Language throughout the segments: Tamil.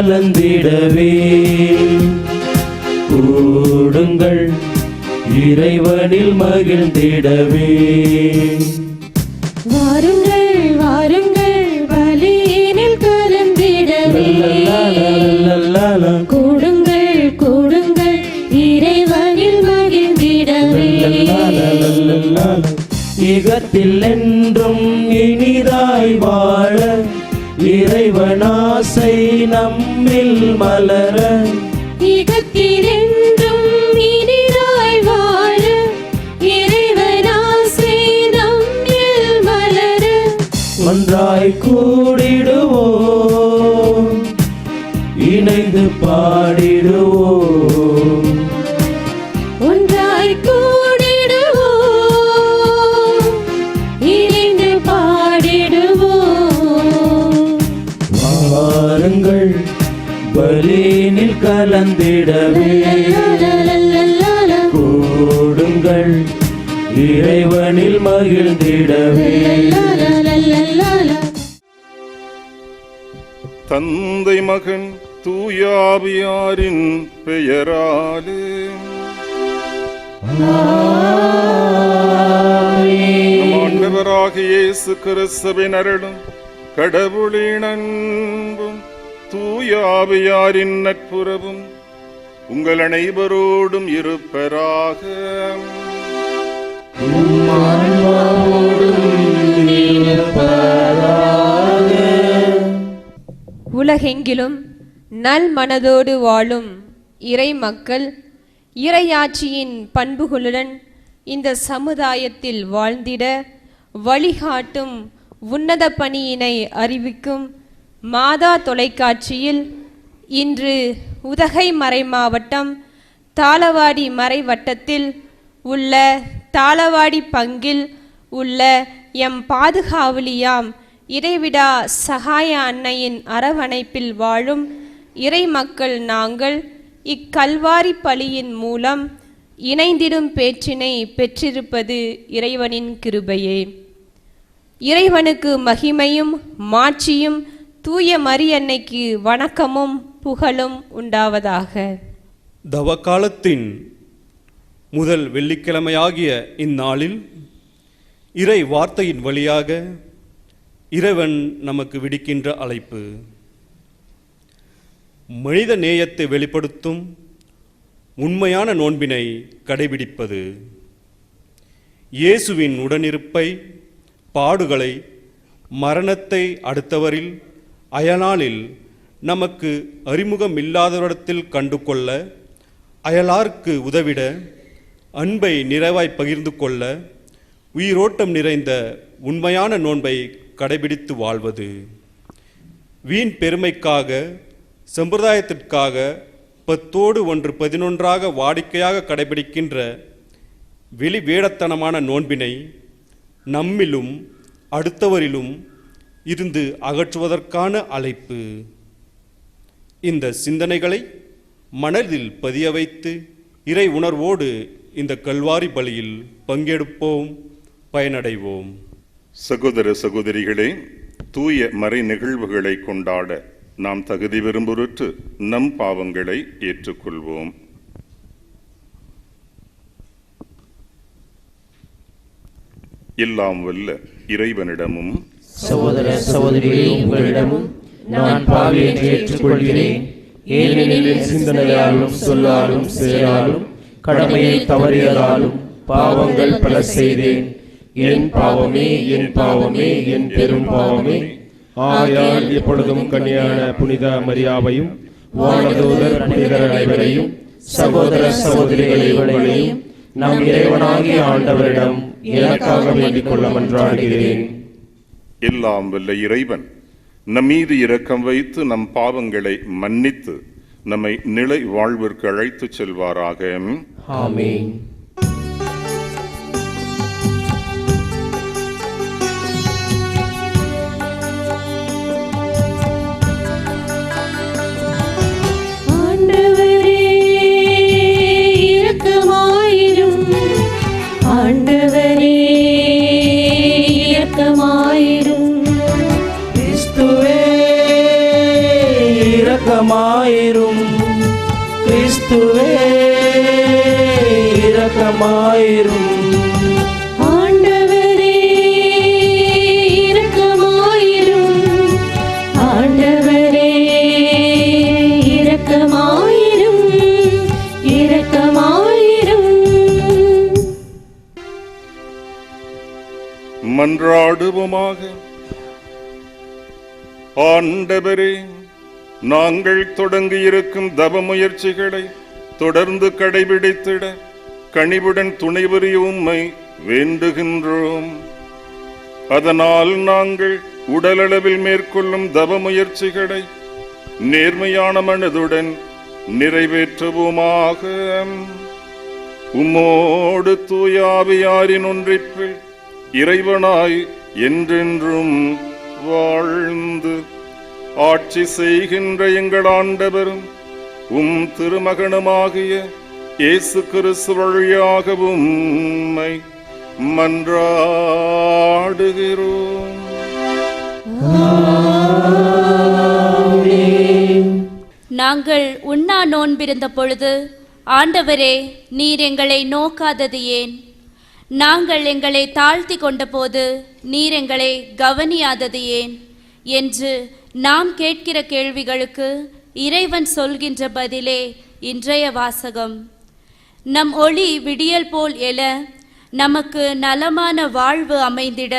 கலந்திடவே கூடுங்கள், இறைவனில் மகிழ்ந்திடவே. வாருங்கள் வாருங்கள் பலியினில் கலந்திடவே கூடுங்கள் கூடுங்கள் இறைவனில் மகிழ்ந்திடவே. இகத்தில் என்றும் இனிதாய் வாழ இறைவனாசை நம்மில் மலர. இகத்தில் என்றும் இனிதாய் வாழ இறைவனாசை நம்மில் மலர. ஒன்றாய் கூடிடுவோம், இணைந்து பாடிடுவோம். ஒன்றாய் கூடிடுவோம், இணைந்து பாடிடுவோம். வாருங்கள் பலியினில் கலந்திடவே கூடுங்கள், இறைவனில் மகிழ்ந்திடவே. தந்தை மகன் தூயாவியாரின் பெயராலே ஆண்டவராகிய இயேசு கிறிஸ்துவின் அருளும் கடவுளின் அன்பும் தூயாவியாரின் நட்புறவும் உங்கள் அனைவரோடும் இருப்பராக. உலகெங்கிலும் நல் மனதோடு வாழும் இறை மக்கள் இறையாட்சியின் பண்புகளுடன் இந்த சமுதாயத்தில் வாழ்ந்திட வழிகாட்டும் உன்னத பணியினை அறிவிக்கும் மாதா தொலைக்காட்சியில் இன்று உதகை மறை மாவட்டம் தாளவாடி மறை வட்டத்தில் உள்ள தாளவாடி பங்கில் உள்ள எம் பாதுகாவலியாம் இறைவிடா சகாய அன்னையின் அரவணைப்பில் வாழும் இறை மக்கள் நாங்கள் இக்கல்வாரி பலியின் மூலம் இணைந்திடும் பேற்றினை பெற்றிருப்பது இறைவனின் கிருபையே. இறைவனுக்கு மகிமையும் மாட்சியும் தூய மரியன்னைக்கு வணக்கமும் புகழும் உண்டாவதாக. தவக்காலத்தின் முதல் வெள்ளிக்கிழமையாகிய இந்நாளில் இறை வார்த்தையின் வழியாக இறைவன் நமக்கு விடுக்கின்ற அழைப்பு மனித நேயத்தை வெளிப்படுத்தும் உண்மையான நோன்பினை கடைபிடிப்பது. இயேசுவின் உடனிருப்பை, பாடுகளை, மரணத்தை அடுத்தவரில் அயலானில் நமக்கு அறிமுகம் இல்லாதவரிடத்தில் கண்டு கொள்ள, அயலாருக்கு உதவிட, அன்பை நிறைவாய் பகிர்ந்து கொள்ள, உயிரோட்டம் நிறைந்த உண்மையான நோன்பை கடைபிடித்து வாழ்வது. வீண் பெருமைக்காக, சம்பிரதாயத்திற்காக 10 1 11 வாடிக்கையாக கடைபிடிக்கின்ற வெளி வேடத்தனமான நோன்பினை நம்மிலும் அடுத்தவரிலும் இருந்து அகற்றுவதற்கான அழைப்பு. இந்த சிந்தனைகளை மனதில் பதிய வைத்து இறை உணர்வோடு இந்த கல்வாரி பலியில் பங்கெடுப்போம், பயனடைவோம். சகோதர சகோதரிகளே, தூய மறை நிகழ்வுகளை கொண்டாட நாம் தகுதி பெறும்பொருட்டு நம் பாவங்களை ஏற்றுக்கொள்வோம். எல்லாம் வல்ல இறைவனிடமும் சகோதர சகோதரிகளே, உங்களிடமும் நான் பாவி என்று ஏற்றுக்கொள்கிறேன். ஏனெனில் சிந்தனையாலும் சொல்லாலும் செயலாலும் கடமையை தவறியதாலும் பாவங்கள் பல செய்தேன். என் பாவமே, என் பாவமே, என் பெரும் பாவமே. ஆயால் எப்பொழுதும் கன்னியான புனித மரியாவையும் வானதூதர் புனிதர் அனைவரையும் சகோதர சகோதரிகளையும் நம் இறைவனாகிய ஆண்டவரிடம் எனக்காக வேண்டிக் கொள்ள மன்றாடுகிறேன். எல்லாம் வல்ல இறைவன் நம் மீது இரக்கம் வைத்து நம் பாவங்களை மன்னித்து நம்மை நிலை வாழ்விற்கு அழைத்து செல்வாராக. ஆமென். இரக்கமாயிரும் கிறிஸ்துவே இரக்கமாயிரும் ஆண்டவரே இரக்கமாயிரும் ஆண்டவரே இரக்கமாயிரும் இரக்கமாயிரும் மன்றாடுவோமாக. ஆண்டவரே, நாங்கள் தொடங்கியிருக்கும் தவ முயற்சிகளை தொடர்ந்து கடைபிடித்திட கனிவுடன் துணைபுரிய உம்மை வேண்டுகின்றோம். அதனால் நாங்கள் உடலளவில் மேற்கொள்ளும் தவ முயற்சிகளை நேர்மையான மனதுடன் நிறைவேற்றுவோமாக. உம்மோடு தூய ஆவியாரின் ஒன்றிப்பில் இறைவனாய் என்றென்றும் வாழ்ந்து ஆட்சி செய்கின்ற எங்கள் ஆண்டவரும் உம் திருமகனுமாகிய இயேசு கிறிஸ்து வழியாக உம்மை மன்றாடுகிறோம். நாங்கள் உண்ணா நோன்பிருந்த பொழுது, ஆண்டவரே, நீர் எங்களை நோக்காதது ஏன்? நாங்கள் எங்களை தாழ்த்தி கொண்ட போது நீர் எங்களை கவனியாதது ஏன் என்று நாம் கேட்கிற கேள்விகளுக்கு இறைவன் சொல்கின்ற பதிலே இன்றைய வாசகம். நம் ஒளி விடியல் போல் எழ, நமக்கு நலமான வாழ்வு அமைந்திட,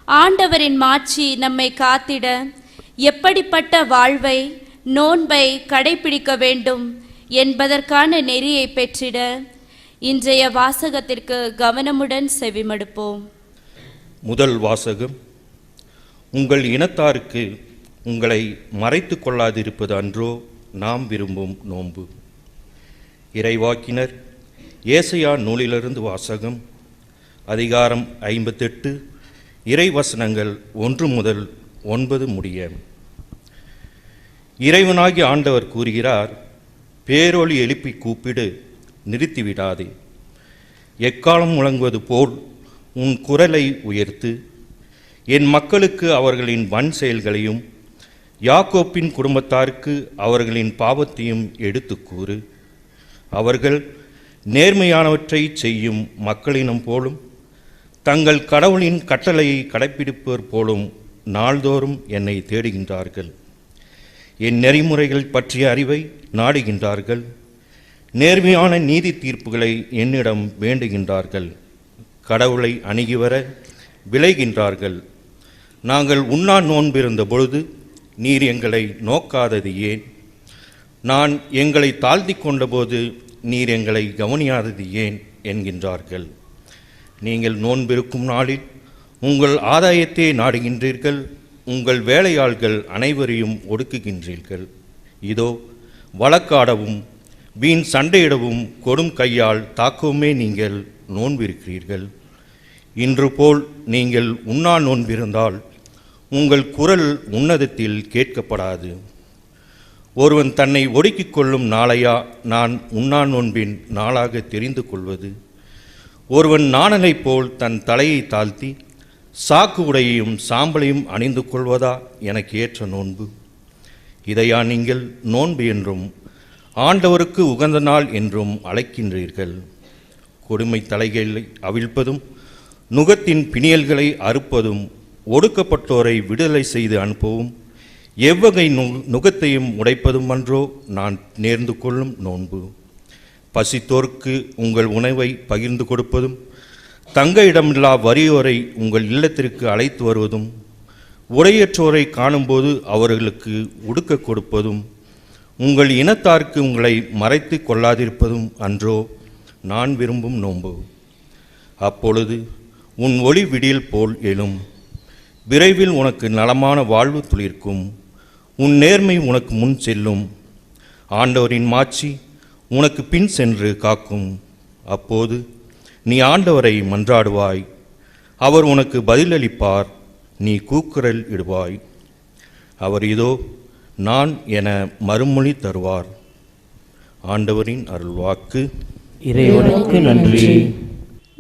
ஆண்டவரின் மாட்சி நம்மை காத்திட, எப்படிப்பட்ட வாழ்வை, நோன்பை கடைபிடிக்க வேண்டும் என்பதற்கான நெறியை பெற்றிட இன்றைய வாசகத்திற்கு கவனமுடன் செவிமடுப்போம். முதல் வாசகம். உங்கள் இனத்தாருக்கு உங்களை மறைத்து கொள்ளாதிருப்பது அன்றோ நாம் விரும்பும் நோன்பு. இறைவாக்கினர் ஏசாயா நூலிலிருந்து வாசகம். அதிகாரம் 58, இறைவசனங்கள் 1 முதல் 9 முடிய. இறைவனாகி ஆண்டவர் கூறுகிறார், பேரொலி எழுப்பி கூப்பிடு, நிறுத்திவிடாதே. எக்காலம் முழங்குவது போல் உன் குரலை உயர்த்து. என் மக்களுக்கு அவர்களின் வன் செயல்களையும் யாக்கோப்பின் குடும்பத்தாருக்கு அவர்களின் பாவத்தையும் எடுத்து கூறு. அவர்கள் நேர்மையானவற்றை செய்யும் மக்களினம் போலும் தங்கள் கடவுளின் கட்டளையை கடைப்பிடிப்பவர் போலும் நாள்தோறும் என்னை தேடுகின்றார்கள். என் நெறிமுறைகள் பற்றிய அறிவை நாடுகின்றார்கள். நேர்மையான நீதி தீர்ப்புகளை என்னிடம் வேண்டுகின்றார்கள். கடவுளை அணுகி வர விளைகின்றார்கள். நாங்கள் உண்ணா நோன்பிருந்த பொழுது நீர் எங்களை நோக்காதது ஏன்? நான் எங்களை தாழ்த்தி கொண்டபோது நீர் எங்களை கவனியாதது ஏன் என்கின்றார்கள். நீங்கள் நோன்பிருக்கும் நாளில் உங்கள் ஆதாயத்தை நாடுகின்றீர்கள். உங்கள் வேலையாள்கள் அனைவரையும் ஒடுக்குகின்றீர்கள். இதோ வழக்காடவும் வீண் சண்டையிடவும் கொடும் கையால் தாக்கவுமே நீங்கள் நோன்பிருக்கிறீர்கள். இன்று போல் நீங்கள் உண்ணா நோன்பிருந்தால் உங்கள் குரல் உன்னதத்தில் கேட்கப்படாது. ஒருவன் தன்னை ஒடுக்கிக் கொள்ளும் நாளையா நான் உண்ணா நோன்பின் நாளாக தெரிந்து கொள்வது? ஒருவன் நாணலை போல் தன் தலையை தாழ்த்தி சாக்கு உடையையும் சாம்பலையும் அணிந்து கொள்வதா எனக்கு ஏற்ற நோன்பு? இதையா நீங்கள் நோன்பு என்றும் ஆண்டவருக்கு உகந்த நாள் என்றும் அழைக்கின்றீர்கள்? கொடுமை தலைகளை அவிழ்ப்பதும் நுகத்தின் பிணியல்களை அறுப்பதும் ஒடுக்கப்பட்டோரை விடுதலை செய்து அனுப்பவும் எவ்வகை நுகத்தையும் உடைப்பதும் அன்றோ நான் நேர்ந்து கொள்ளும் நோன்பு? பசித்தோருக்கு உங்கள் உணவை பகிர்ந்து கொடுப்பதும் தங்க இடமில்லா வறியோரை உங்கள் இல்லத்திற்கு அழைத்து வருவதும் உடையற்றோரை காணும்போது அவர்களுக்கு உடுக்க கொடுப்பதும் உங்கள் இனத்தாருக்கு உங்களை மறைத்து கொள்ளாதிருப்பதும் அன்றோ நான் விரும்பும் நோன்பு? அப்பொழுது உன் ஒளி விடியல் போல் எழும். விரைவில் உனக்கு நலமான வாழ்வு துளிர்க்கும். உன் நேர்மை உனக்கு முன் செல்லும். ஆண்டவரின் மாட்சி உனக்கு பின் சென்று காக்கும். அப்போது நீ ஆண்டவரை மன்றாடுவாய், அவர் உனக்கு பதிலளிப்பார். நீ கூக்குரல் இடுவாய், அவர் இதோ நான் என மறுமொழி தருவார். ஆண்டவரின் அருள்வாக்கு. இறைவனுக்கு நன்றி.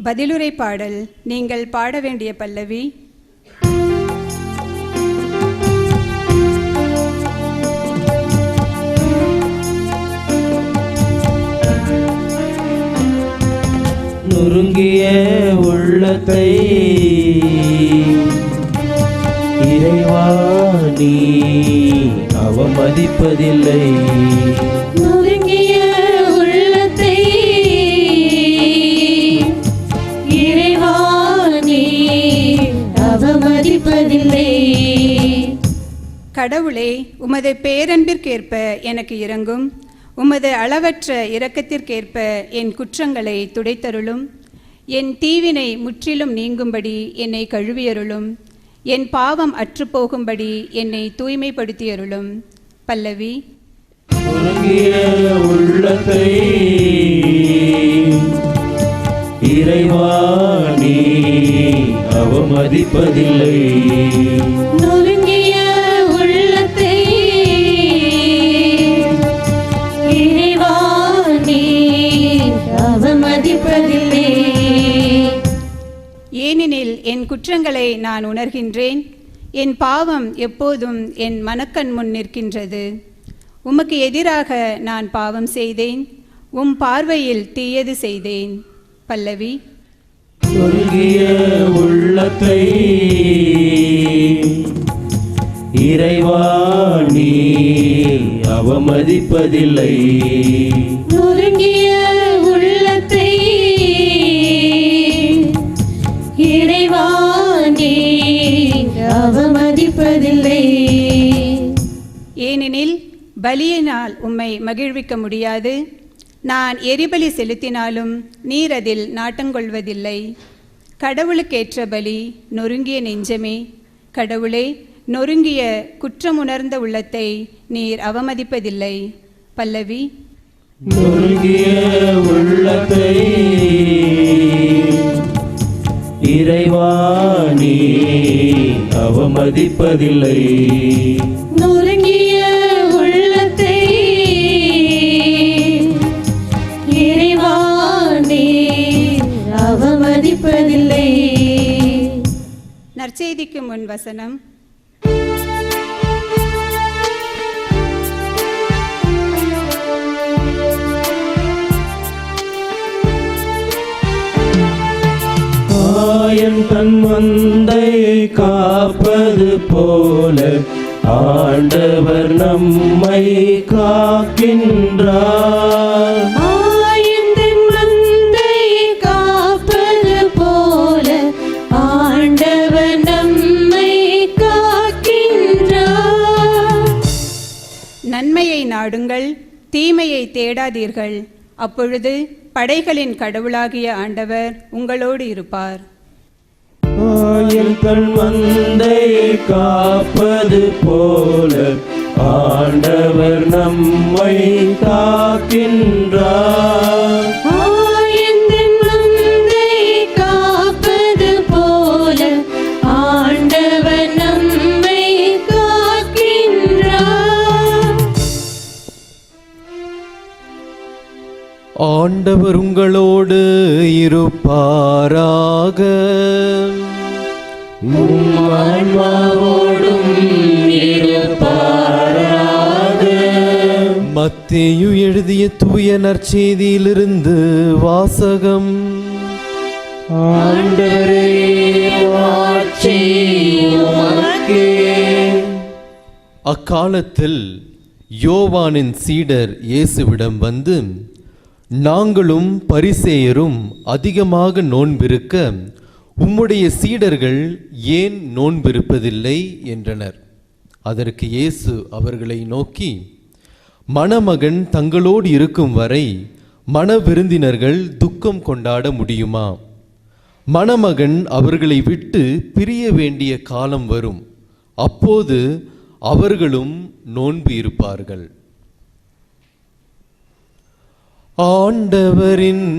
பதிலுரை பாடல். நீங்கள் பாட வேண்டிய பல்லவி. நொறுங்கிய உள்ளத்தை இறைவா நீ அவமதிப்பதில்லை. நொறுங்கிய உள்ளத்தை இறைவா நீ அவமதிப்பதில்லை. கடவுளே, உமது பேரன்பிற்கேற்ப எனக்கு இரங்கும். உமது அளவற்ற இரக்கத்திற்கேற்ப என் குற்றங்களை துடைத்தருளும். என் தீவினை முற்றிலும் நீங்கும்படி என்னை கழுவியருளும். என் பாவம் அற்றுப்போகும்படி என்னை தூய்மைப்படுத்தியருளும். பல்லவி. நொறுங்கிய உள்ளத்தை இறைவா நீ அவமதிப்பதில்லை. நொறுங்கிய உள்ளத்தை இறைவா நீ அவமதிப்பதில்லை. ஏனெனில் என் குற்றங்களை நான் உணர்கின்றேன். என் பாவம் எப்போதும் என் மனக்கண் முன் நிற்கின்றது. உமக்கு எதிராக நான் பாவம் செய்தேன். உம் பார்வையில் தீயது செய்தேன். பல்லவி. நொறுங்கிய உள்ளத்தை இறைவா நீ அவமதிப்பதில்லை. நொறுங்கிய உள்ளத்தை இறைவா நீ அவமதிப்பதில்லை. ஏனெனில் பலியினால் உம்மை மகிழ்விக்க முடியாது. நான் எரிபலி செலுத்தினாலும் நீர் அதில் நாட்டங்கொள்வதில்லை. கடவுளுக்கேற்ற பலி நொறுங்கிய நெஞ்சமே. கடவுளே, நொறுங்கிய குற்றமுணர்ந்த உள்ளத்தை நீர் அவமதிப்பதில்லை. பல்லவி. நொறுங்கிய உள்ளத்தை இறைவா நீ அவமதிப்பதில்லை. நொறுங்கிய உள்ளத்தை இறைவா நீ அவமதிப்பதில்லை. நற்செய்திக்கு முன் வசனம். ஆயன் தன் மந்தையை காப்பது போல ஆண்டவர் நம்மை காக்கின்றார். ஆயந்தன் மந்தையை காப்பது போல ஆண்டவர் நம்மை காக்கின்றார். நன்மையை நாடுங்கள், தீமையை தேடாதீர்கள். அப்பொழுது படைகளின் கடவுளாகிய ஆண்டவர் உங்களோடு இருப்பார். ஆயன் தன் மந்தையை காப்பது போல ஆண்டவர் நம்மை காக்கின்றார். ஆயந்தன் மந்தையை காப்பது போல ஆண்டவர் நம்மை காக்கின்றார். ஆண்டவர் உங்களோடு இருப்பாராக. உம் ஆன்மாவோடும் இருப்பாராக. மத்தேயு எழுதிய தூய நற்செய்தியிலிருந்து வாசகம். ஆண்டவரே, மாட்சி உமக்கே. அக்காலத்தில் யோவானின் சீடர் இயேசுவிடம் வந்து, நாங்களும் பரிசேயரும் அதிகமாக நோன்பிருக்க உம்முடைய சீடர்கள் ஏன் நோன்பிருப்பதில்லை என்றனர். அதற்கு இயேசு அவர்களை நோக்கி, மணமகன் தங்களோடு இருக்கும் வரை மணவிருந்தினர்கள் துக்கம் கொண்டாட முடியுமா? மணமகன் அவர்களை விட்டு பிரிய வேண்டிய காலம் வரும். அப்போது அவர்களும் நோன்பு இருப்பார்கள். ஆண்டவரின்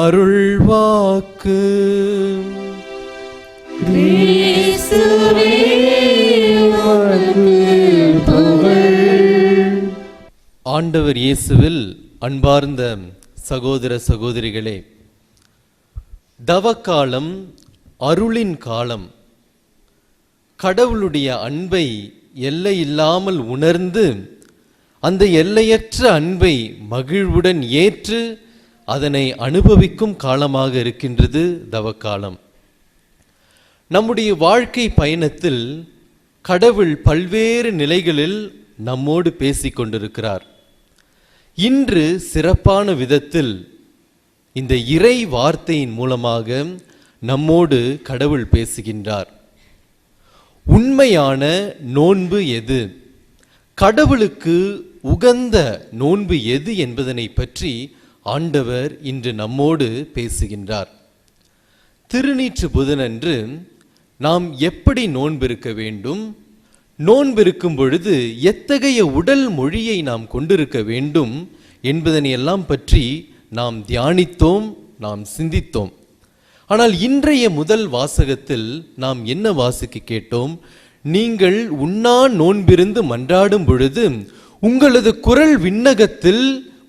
அருள்வாக்கு. கிறிஸ்துவே உமக்கு புகழ். ஆண்டவர் இயேசுவில் அன்பார்ந்த சகோதர சகோதரிகளே, தவக்காலம் அருளின் காலம். கடவுளுடைய அன்பை எல்லையில்லாமல் உணர்ந்து அந்த எல்லையற்ற அன்பை மகிழ்வுடன் ஏற்று அதனை அனுபவிக்கும் காலமாக இருக்கின்றது தவக்காலம். நம்முடைய வாழ்க்கை பயணத்தில் கடவுள் பல்வேறு நிலைகளில் நம்மோடு பேசிக் கொண்டிருக்கிறார். இன்று சிறப்பான விதத்தில் இந்த இறை வார்த்தையின் மூலமாக நம்மோடு கடவுள் பேசுகின்றார். உண்மையான நோன்பு எது, கடவுளுக்கு உகந்த நோன்பு எது என்பதனை பற்றி ஆண்டவர் இன்று நம்மோடு பேசுகின்றார். திருநீற்று புதனன்று நாம் எப்படி நோன்பிருக்க வேண்டும், நோன்பிருக்கும் பொழுது எத்தகைய உடல் மொழியை நாம் கொண்டிருக்க வேண்டும் என்பதனை எல்லாம் பற்றி நாம் தியானித்தோம், நாம் சிந்தித்தோம். ஆனால் இன்றைய முதல் வாசகத்தில் நாம் என்ன வாசிக்க கேட்டோம்? நீங்கள் உண்ணா நோன்பிருந்து மன்றாடும் பொழுது உங்களது குரல் விண்ணகத்தில்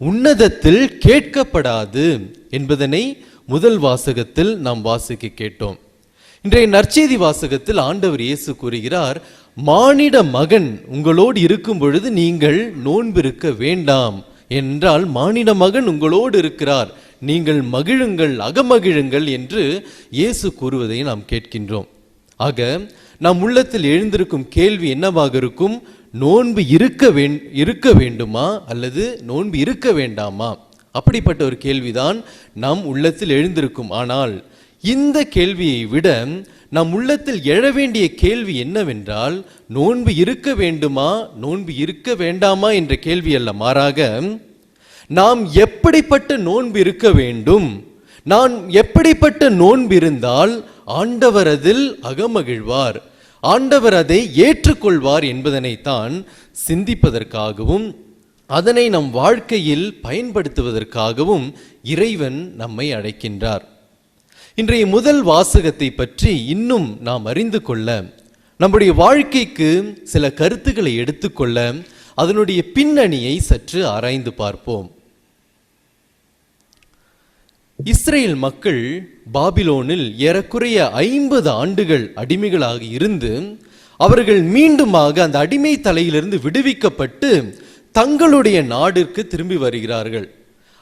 உன்னதத்தில் கேட்கப்படாது என்பதனை முதல் வாசகத்தில் நாம் வாசிக்க கேட்டோம். இன்றைய நற்செய்தி வாசகத்தில் ஆண்டவர் இயேசு கூறுகிறார், மானிட மகன் உங்களோடு இருக்கும் பொழுது நீங்கள் நோன்பிருக்க வேண்டாம் என்றால் மானிட மகன் உங்களோடு இருக்கிறார், நீங்கள் மகிழுங்கள், அகமகிழுங்கள் என்று இயேசு கூறுவதை நாம் கேட்கின்றோம். ஆக நம் உள்ளத்தில் எழுந்திருக்கும் கேள்வி என்னவாக இருக்கும்? நோன்பு இருக்க வேண்டுமா அல்லது நோன்பு இருக்க வேண்டாமா? அப்படிப்பட்ட ஒரு கேள்விதான் நம் உள்ளத்தில் எழுந்திருக்கும். ஆனால் இந்த கேள்வியை விட நம் உள்ளத்தில் எழ வேண்டிய கேள்வி என்னவென்றால், நோன்பு இருக்க வேண்டுமா நோன்பு இருக்க வேண்டாமா என்ற கேள்வி அல்ல. மாறாக நாம் எப்படிப்பட்ட நோன்பு இருக்க வேண்டும், நான் எப்படிப்பட்ட நோன்பு இருந்தால் ஆண்டவர் அதில் அகமகிழ்வார், ஆண்டவர் அதை ஏற்றுக்கொள்வார் என்பதனைத்தான் சிந்திப்பதற்காகவும் அதனை நம் வாழ்க்கையில் பயன்படுத்துவதற்காகவும் இறைவன் நம்மை அழைக்கின்றார். இன்றைய முதல் வாசகத்தை பற்றி இன்னும் நாம் அறிந்து கொள்ள, நம்முடைய வாழ்க்கைக்கு சில கருத்துக்களை எடுத்துக்கொள்ள அதனுடைய பின்னணியை சற்று ஆராய்ந்து பார்ப்போம். இஸ்ரேல் மக்கள் பாபிலோனில் ஏறக்குறைய 50 ஆண்டுகள் அடிமைகளாக இருந்து அவர்கள் மீண்டுமாக அந்த அடிமை தலையிலிருந்து விடுவிக்கப்பட்டு தங்களுடைய நாடிற்கு திரும்பி வருகிறார்கள்.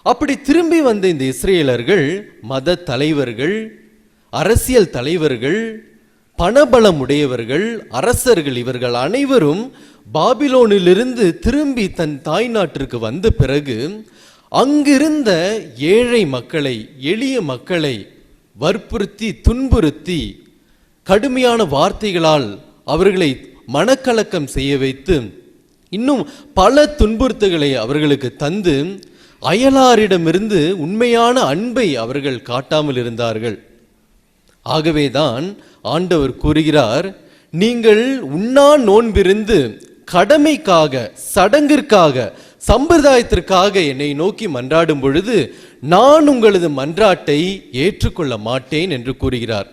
அப்படி திரும்பி வந்த இந்த இஸ்ரேலர்கள் மத தலைவர்கள், அரசியல் தலைவர்கள், பணபலம் உடையவர்கள், அரசர்கள், இவர்கள் அனைவரும் பாபிலோனிலிருந்து திரும்பி தன் தாய் நாட்டிற்கு வந்த பிறகு அங்கிருந்த ஏழை மக்களை, எளிய மக்களை வற்புறுத்தி துன்புறுத்தி கடுமையான வார்த்தைகளால் அவர்களை மனக்கலக்கம் செய்ய வைத்து இன்னும் பல துன்புறுத்தல்களை அவர்களுக்கு தந்து அயலாரிடமிருந்து உண்மையான அன்பை அவர்கள் காட்டாமல் இருந்தார்கள். ஆகவேதான் ஆண்டவர் கூறுகிறார், நீங்கள் உண்ணா நோன்பிருந்து கடமைக்காக, சடங்கிற்காக, சம்பிரதாயத்திற்காக என்னை நோக்கி மன்றாடும் பொழுது நான் உங்களது மன்றாட்டை ஏற்றுக்கொள்ள மாட்டேன் என்று கூறுகிறார்.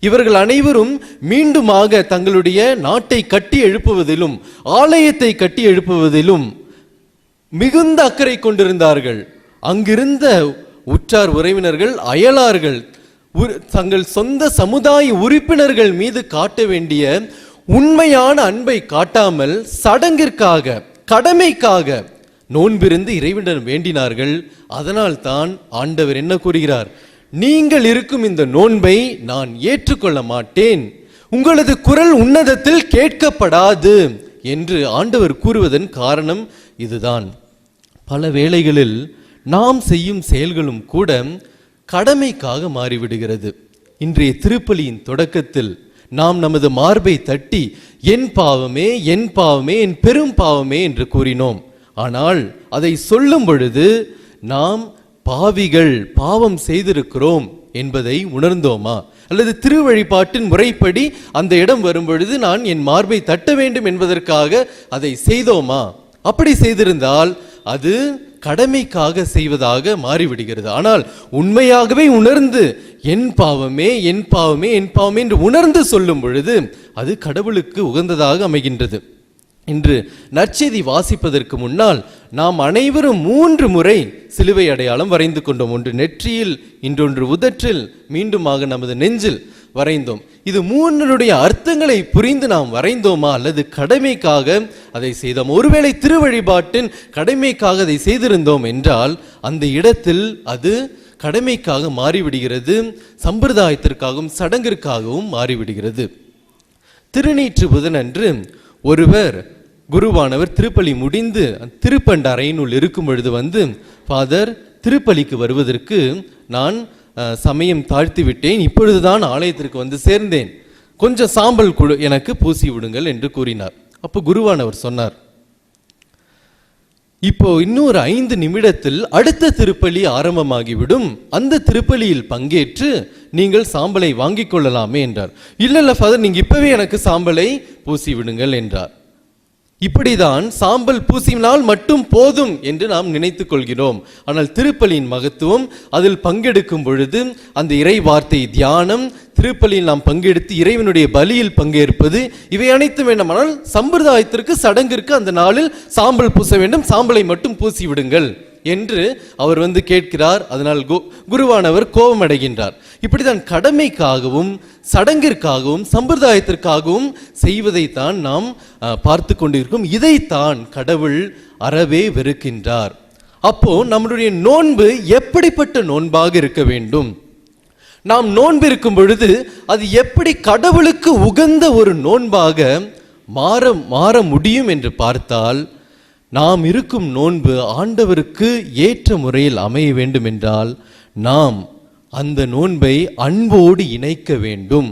இவர்கள் அனைவரும் மீண்டுமாக தங்களுடைய நாட்டை கட்டி எழுப்புவதிலும் ஆலயத்தை கட்டி எழுப்புவதிலும் மிகுந்த அக்கறை கொண்டிருந்தார்கள். அங்கிருந்த உற்றார் உறவினர்கள், அயலார்கள் தங்கள் சொந்த சமுதாய உறுப்பினர்கள் மீது காட்ட வேண்டிய உண்மையான அன்பை காட்டாமல் சடங்கிற்காக, கடமைக்காக நோன்பிருந்து இறைவனிடம் வேண்டினார்கள். அதனால் தான் ஆண்டவர் என்ன கூறுகிறார்? நீங்கள் இருக்கும் இந்த நோன்பை நான் ஏற்றுக்கொள்ள மாட்டேன், உங்களது குரல் உன்னதத்தில் கேட்கப்படாது என்று ஆண்டவர் கூறுவதன் காரணம் இதுதான். பல வேளைகளில் நாம் செய்யும் செயல்களும் கூட கடமைக்காக மாறிவிடுகிறது. இன்றைய திருப்பலியின் தொடக்கத்தில் நாம் நமது மார்பை தட்டி என் பாவமே, என் பாவமே, என் பெரும் பாவமே என்று கூறினோம். ஆனால் அதை சொல்லும் பொழுது நாம் பாவிகள், பாவம் செய்திருக்கிறோம் என்பதை உணர்ந்தோமா? அல்லது திருவழிபாட்டின் முறைப்படி அந்த இடம் வரும் பொழுது நான் என் மார்பை தட்ட வேண்டும் என்பதற்காக அதை செய்தோமா? அப்படி செய்திருந்தால் அது கடமைக்காக செய்வதாக மாறிவிடுகிறது. ஆனால் உண்மையாகவே உணர்ந்து என் பாவமே, என் பாவமே, என் பாவமே என்று உணர்ந்து சொல்லும் பொழுது அது கடவுளுக்கு உகந்ததாக அமைகின்றது. இன்று நற்செய்தி வாசிப்பதற்கு முன்னால் நாம் அனைவரும் 3 முறை சிலுவை அடையாளம் வரைந்து கொண்டோம். ஒன்று நெற்றியில், இன்றொன்று உதற்றில், மீண்டுமாக நமது நெஞ்சில். வரைந்தோம். இது மூன்றுடைய அர்த்தங்களை புரிந்து நாம் வரைந்தோமா அல்லது கடமைக்காக அதை செய்தோம்? ஒருவேளை திருவழிபாட்டின் கடமைக்காக அதை செய்திருந்தோம் என்றால் அந்த இடத்தில் அது கடமைக்காக மாறிவிடுகிறது, சம்பிரதாயத்திற்காகவும் சடங்கிற்காகவும் மாறிவிடுகிறது. திருநீற்று புதனன்று ஒருவர் குருவானவர் திருப்பலி முடிந்து திருப்பண்ட அறையினுள் இருக்கும் பொழுது வந்து, ஃபாதர், திருப்பலிக்கு வருவதற்கு நான் சமயம் தாழ்த்தி விட்டேன், இப்பொழுதுதான் ஆலயத்திற்கு வந்து சேர்ந்தேன், கொஞ்சம் சாம்பல் எனக்கு பூசி விடுங்கள் என்று கூறினார். அப்போ குருவானவர் சொன்னார், இப்போ இன்னொரு 5 நிமிடத்தில் அடுத்த திருப்பலி ஆரம்பமாகிவிடும், அந்த திருப்பலியில் பங்கேற்று நீங்கள் சாம்பலை வாங்கிக் கொள்ளலாமே என்றார். இல்ல ஃபாதர், நீங்க இப்பவே எனக்கு சாம்பலை பூசி விடுங்கள் என்றார். இப்படிதான் சாம்பல் பூசினால் மட்டும் போதும் என்று நாம் நினைத்துக் கொள்கிறோம். ஆனால் திருப்பலியின் மகத்துவம், அதில் பங்கெடுக்கும் பொழுது அந்த இறை வார்த்தை தியானம், திருப்பலியில் நாம் பங்கெடுத்து இறைவனுடைய பலியில் பங்கேற்பது, இவை அனைத்தும் வேண்டுமானால் சம்பிரதாயத்திற்கு சடங்கிற்கு அந்த நாளில் சாம்பல் பூச வேண்டும், சாம்பலை மட்டும் பூசி விடுங்கள் என்று அவர் வந்து கேட்கிறார். அதனால் குருவானவர் கோபமடைகின்றார். இப்படிதான் கடமைக்காகவும் சடங்கிற்காகவும் சம்பிரதாயத்திற்காகவும் செய்வதைத்தான் நாம் பார்த்து கொண்டிருக்கும். இதைத்தான் கடவுள் அறவே வெறுக்கின்றார். அப்போ நம்முடைய நோன்பு எப்படிப்பட்ட நோன்பாக இருக்க வேண்டும்? நாம் நோன்பு இருக்கும் பொழுது அது எப்படி கடவுளுக்கு உகந்த ஒரு நோன்பாக மாற முடியும் என்று பார்த்தால், நாம் இருக்கும் நோன்பு ஆண்டவருக்கு ஏற்ற முறையில் அமைய வேண்டும் என்றால் நாம் அந்த நோன்பை அன்போடு இணைக்க வேண்டும்.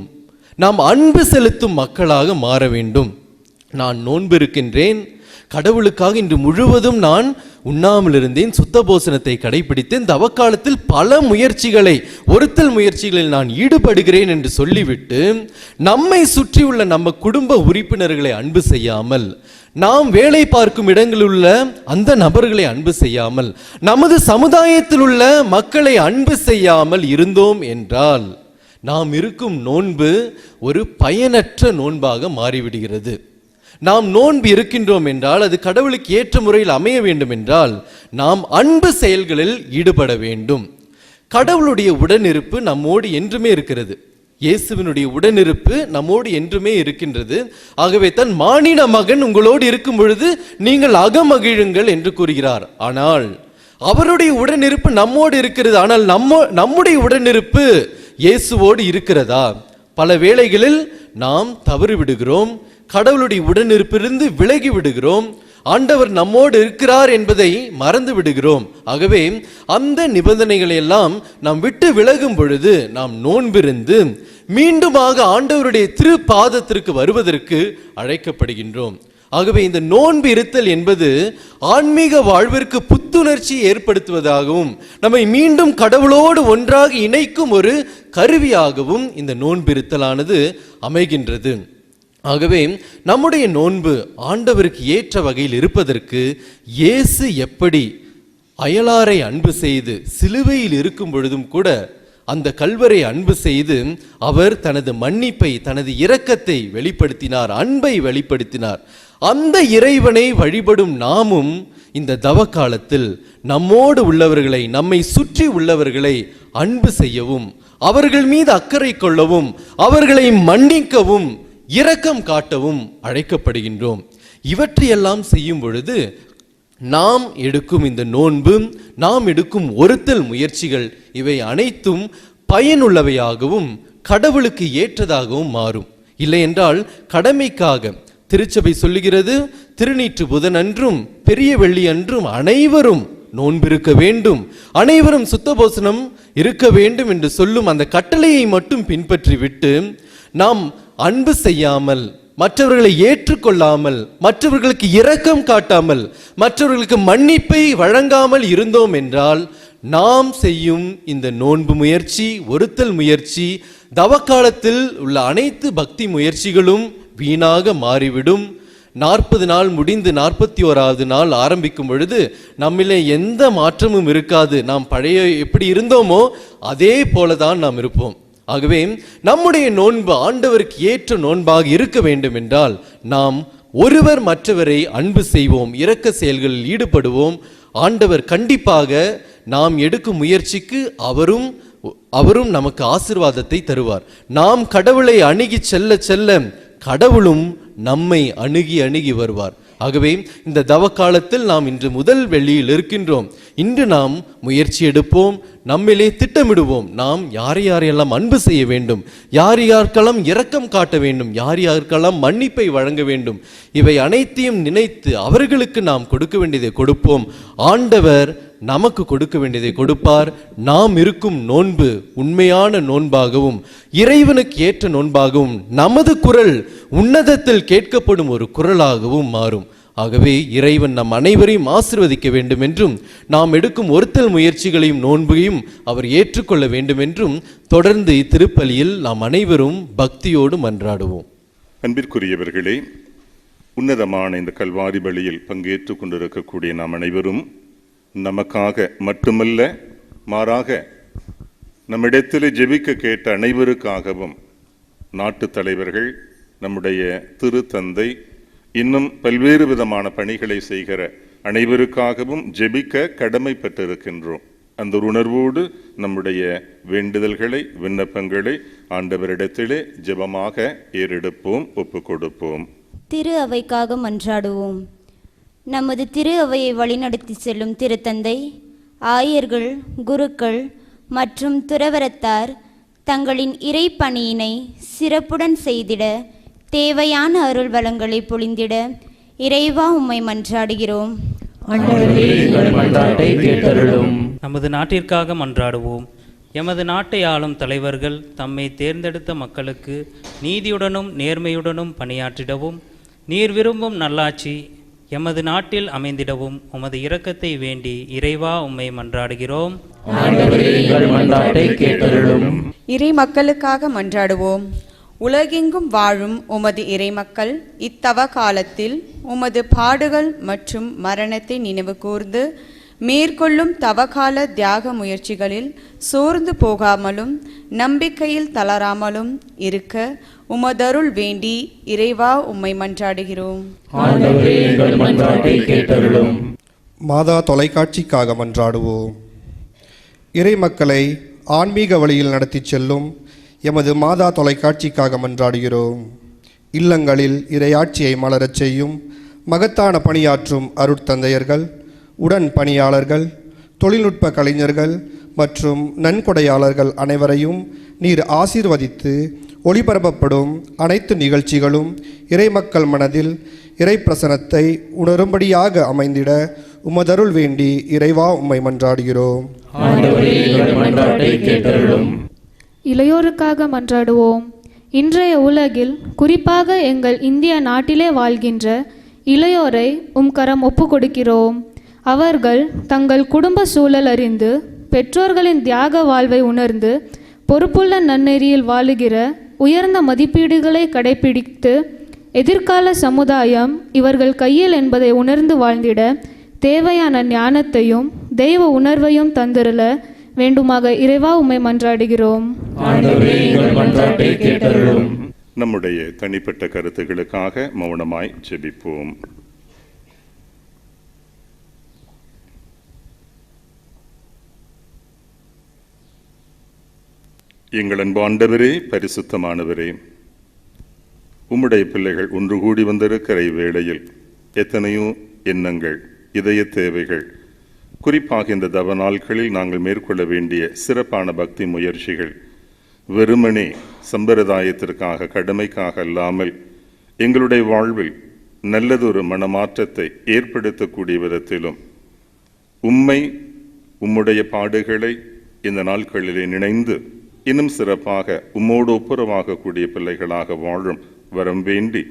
நாம் அன்பு செலுத்தும் மக்களாக மாற வேண்டும். நான் நோன்பு இருக்கின்றேன், கடவுளுக்காக இன்று முழுவதும் நான் உண்ணாமல் இருந்தேன், சுத்த போசனத்தை கடைபிடித்தேன், தவக்காலத்தில் பல முயற்சிகளை ஒருத்தல் முயற்சிகளில் நான் ஈடுபடுகிறேன் என்று சொல்லிவிட்டு நம்மை சுற்றியுள்ள நம்ம குடும்ப உறுப்பினர்களை அன்பு செய்யாமல், நாம் வேலை பார்க்கும் இடங்களில் உள்ள அந்த நபர்களை அன்பு செய்யாமல், நமது சமுதாயத்தில் உள்ள மக்களை அன்பு செய்யாமல் இருந்தோம் என்றால் நாம் இருக்கும் நோன்பு ஒரு பயனற்ற நோன்பாக மாறிவிடுகிறது. நாம் நோன்பு இருக்கின்றோம் என்றால் அது கடவுளுக்கு ஏற்ற முறையில் அமைய வேண்டும் என்றால் நாம் அன்பு செயல்களில் ஈடுபட வேண்டும். கடவுளுடைய உடனிருப்பு நம்மோடு என்றுமே இருக்கிறது. இயேசுவினுடைய உடனிருப்பு நம்மோடு என்றுமே இருக்கின்றது. ஆகவே தன் மானிட மகன் உங்களோடு இருக்கும் பொழுது நீங்கள் அகமகிழுங்கள் என்று கூறுகிறார். ஆனால் அவருடைய உடனிருப்பு நம்மோடு இருக்கிறது. ஆனால் நம்முடைய உடனிருப்பு இயேசுவோடு இருக்கிறதா? பல வேளைகளில் நாம் தவறு விடுகிறோம், கடவுளுடைய உடனிருப்பிலிருந்து விலகி விடுகிறோம், ஆண்டவர் நம்மோடு இருக்கிறார் என்பதை மறந்து விடுகிறோம். ஆகவே அந்த நிபந்தனைகளை எல்லாம் நாம் விட்டு விலகும் பொழுது நாம் நோன்பிருந்து மீண்டுமாக ஆண்டவருடைய திருப்பாதத்திற்கு வருவதற்கு அழைக்கப்படுகின்றோம். ஆகவே இந்த நோன்பு இருத்தல் என்பது ஆன்மீக வாழ்விற்கு புத்துணர்ச்சி ஏற்படுத்துவதாகவும் நம்மை மீண்டும் கடவுளோடு ஒன்றாக இணைக்கும் ஒரு கருவியாகவும் இந்த நோன்பு இருத்தலானது அமைகின்றது. ஆகவே நம்முடைய நோன்பு ஆண்டவருக்கு ஏற்ற வகையில் இருப்பதற்கு இயேசு எப்படி அயலாரை அன்பு செய்து சிலுவையில் இருக்கும் பொழுதும் கூட அந்த கல்வரை அன்பு செய்து அவர் தனது மன்னிப்பை, தனது இரக்கத்தை வெளிப்படுத்தினார், அன்பை வெளிப்படுத்தினார். அந்த இறைவனை வழிபடும் நாமும் இந்த தவ காலத்தில் நம்மோடு உள்ளவர்களை, நம்மை சுற்றி உள்ளவர்களை அன்பு செய்யவும், அவர்கள் மீது அக்கறை கொள்ளவும், அவர்களை மன்னிக்கவும், இரக்கம் காட்டவும் அழைக்கப்படுகின்றோம். இவற்றையெல்லாம் செய்யும் பொழுது நாம் எடுக்கும் இந்த நோன்பு, நாம் எடுக்கும் ஒருத்தல் முயற்சிகள், இவை அனைத்தும் பயனுள்ளவையாகவும் கடவுளுக்கு ஏற்றதாகவும் மாறும். இல்லை என்றால் கடமைக்காக திருச்சபை சொல்லுகிறது, திருநீற்று புதன் அன்றும் பெரிய வெள்ளி அன்றும் அனைவரும் நோன்பிருக்க வேண்டும், அனைவரும் சுத்தபோசனம் இருக்க வேண்டும் என்று சொல்லும் அந்த கட்டளையை மட்டும் பின்பற்றி விட்டு நாம் அன்பு செய்யாமல், மற்றவர்களை ஏற்றுக்கொள்ளாமல், மற்றவர்களுக்கு இரக்கம் காட்டாமல், மற்றவர்களுக்கு மன்னிப்பை வழங்காமல் இருந்தோம் என்றால் நாம் செய்யும் இந்த நோன்பு முயற்சி, ஒருத்தல் முயற்சி, தவக்காலத்தில் உள்ள அனைத்து பக்தி முயற்சிகளும் வீணாக மாறிவிடும். 40 நாள் முடிந்து 41வது நாள் ஆரம்பிக்கும் பொழுது நம்மிலே எந்த மாற்றமும் இருக்காது. நாம் பழைய எப்படி இருந்தோமோ அதே போலதான் நாம் இருப்போம். ஆகவே நம்முடைய நோன்பு ஆண்டவருக்கு ஏற்ற நோன்பாக இருக்க வேண்டும் என்றால் நாம் ஒருவர் மற்றவரை அன்பு செய்வோம், இரக்க செயல்களில் ஈடுபடுவோம். ஆண்டவர் கண்டிப்பாக நாம் எடுக்கும் முயற்சிக்கு அவரும் அவரும் நமக்கு ஆசீர்வாதத்தை தருவார். நாம் கடவுளை அணுகி செல்ல செல்ல கடவுளும் நம்மை அணுகி வருவார். ஆகவே இந்த தவ காலத்தில் நாம் இன்று முதல் வெள்ளியில் இருக்கின்றோம். இன்று நாம் முயற்சி எடுப்போம், நம்மிலே திட்டமிடுவோம். நாம் யாரையெல்லாம் அன்பு செய்ய வேண்டும், யாருக்கெல்லாம் இரக்கம் காட்ட வேண்டும், யாருக்கெல்லாம் மன்னிப்பை வழங்க வேண்டும், இவை அனைத்தையும் நினைத்து அவர்களுக்கு நாம் கொடுக்க வேண்டியதை கொடுப்போம். ஆண்டவர் நமக்கு கொடுக்க வேண்டியதை கொடுப்பார். நாம் இருக்கும் நோன்பு உண்மையான நோன்பாகவும் இறைவனுக்கு ஏற்ற நோன்பாகவும் நமது குரல் உன்னதத்தில் கேட்கப்படும் ஒரு குரலாகவும் மாறும். ஆகவே இறைவன் நம் அனைவரையும் ஆசீர்வதிக்க வேண்டும் என்றும் நாம் எடுக்கும் ஒருத்தல் முயற்சிகளையும் நோன்பையும் அவர் ஏற்றுக்கொள்ள வேண்டும் என்றும் தொடர்ந்து இத்திருப்பலியில் நாம் அனைவரும் பக்தியோடு மன்றாடுவோம். அன்பிற்குரியவர்களே, உன்னதமான இந்த கல்வாரி பலியில் பங்கேற்றுக் கொண்டிருக்கக்கூடிய நாம் அனைவரும் நமக்காக மட்டுமல்ல, மாறாக நம்மிடத்தில் ஜெபிக்க கேட்ட அனைவருக்காகவும், நாட்டு தலைவர்கள், நம்முடைய திருத்தந்தை, இன்னும் பல்வேறு விதமான பணிகளை செய்கிற அனைவருக்காகவும் ஜெபிக்க கடமைப்பட்டிருக்கின்றோம். அந்த உணர்வோடு நம்முடைய வேண்டுதல்களை, விண்ணப்பங்களை ஆண்டவரிடத்திலே ஜெபமாக ஏறெடுப்போம், ஒப்பு கொடுப்போம். திரு அவைக்காக மன்றாடுவோம். நமது திரு அவையை வழிநடத்தி செல்லும் திருத்தந்தை, ஆயர்கள், குருக்கள் மற்றும் துறவரத்தார் தங்களின் இறைப்பணியினை சிறப்புடன் செய்திட தேவையான அருள் வளங்களை பொழிந்திட இறைவா உம்மை மன்றாடுகிறோம். நமது நாட்டிற்காக மன்றாடுவோம். எமது நாட்டை ஆளும் தலைவர்கள் தம்மை தேர்ந்தெடுத்த மக்களுக்கு நீதியுடனும் நேர்மையுடனும் பணியாற்றிடவும், நீர் விரும்பும் நல்லாட்சி எமது நாட்டில் அமைந்திடவும் உமது இரக்கத்தை வேண்டி இறைவா உம்மை மன்றாடுகிறோம். இறை மக்களுக்காக மன்றாடுவோம். உலகெங்கும் வாழும் உமது இறைமக்கள் இத்தவ காலத்தில் உமது பாடுகள் மற்றும் மரணத்தை நினைவு கூர்ந்து மேற்கொள்ளும் தவகால தியாக முயற்சிகளில் சோர்ந்து போகாமலும் நம்பிக்கையில் தளராமலும் இருக்க உமதருள் வேண்டி இறைவா உம்மை மன்றாடுகிறோம். மாதா தொலைக்காட்சிக்காக மன்றாடுவோம். இறை மக்களை ஆன்மீக வழியில் நடத்தி செல்லும் எமது மாதா தொலைக்காட்சிக்காக மன்றாடுகிறோம். இல்லங்களில் இறையாட்சியை மலரச் செய்யும் மகத்தான பணியாற்றும் அருட்தந்தையர்கள், உடன் பணியாளர்கள், தொழில்நுட்ப கலைஞர்கள் மற்றும் நன்கொடையாளர்கள் அனைவரையும் நீர் ஆசீர்வதித்து ஒளிபரப்பப்படும் அனைத்து நிகழ்ச்சிகளும் இறைமக்கள் மனதில் இறை பிரசனத்தை உணரும்படியாக அமைந்திட உமதருள் வேண்டி இறைவா உம்மை மன்றாடுகிறோம். இளையோருக்காக மன்றாடுவோம். இன்றைய உலகில் குறிப்பாக எங்கள் இந்திய நாட்டிலே வாழ்கின்ற இளையோரை கரம் ஒப்பு கொடுக்கிறோம். அவர்கள் தங்கள் குடும்ப சூழல் அறிந்து, பெற்றோர்களின் தியாக வாழ்வை உணர்ந்து, பொறுப்புள்ள நன்னெறியில் வாழுகிற உயர்ந்த மதிப்பீடுகளை கடைபிடித்து, எதிர்கால சமுதாயம் இவர்கள் கையில் என்பதை உணர்ந்து வாழ்ந்திட தேவையான ஞானத்தையும் தெய்வ உணர்வையும் தந்திரல வேண்டுமாக இறைவா உம்மை மன்றாடுகிறோம். நம்முடைய தனிப்பட்ட கருத்துக்களுக்காக மௌனமாய் ஜெபிப்போம். எங்கள் அன்பு ஆண்டவரே, பரிசுத்தமானவரே, உம்முடைய பிள்ளைகள் ஒன்று கூடி வந்திருக்கிற இவ்வேளையில் எத்தனையோ எண்ணங்கள், இதய தேவைகள், குறிப்பாக இந்த தவ நாட்களில் நாங்கள் மேற்கொள்ள வேண்டிய சிறப்பான பக்தி முயற்சிகள் வெறுமனே சம்பிரதாயத்திற்காக, கடமைக்காக அல்லாமல் எங்களுடைய வாழ்வில் நல்லதொரு மனமாற்றத்தை ஏற்படுத்தக்கூடிய விதத்திலும் உம்மை, உம்முடைய பாடுகளை இந்த நாட்களிலே நினைந்து இன்னும் சிறப்பாக உம்மோடு ஒப்புரவாகக்கூடிய பிள்ளைகளாக வாழும் வரம் வேண்டி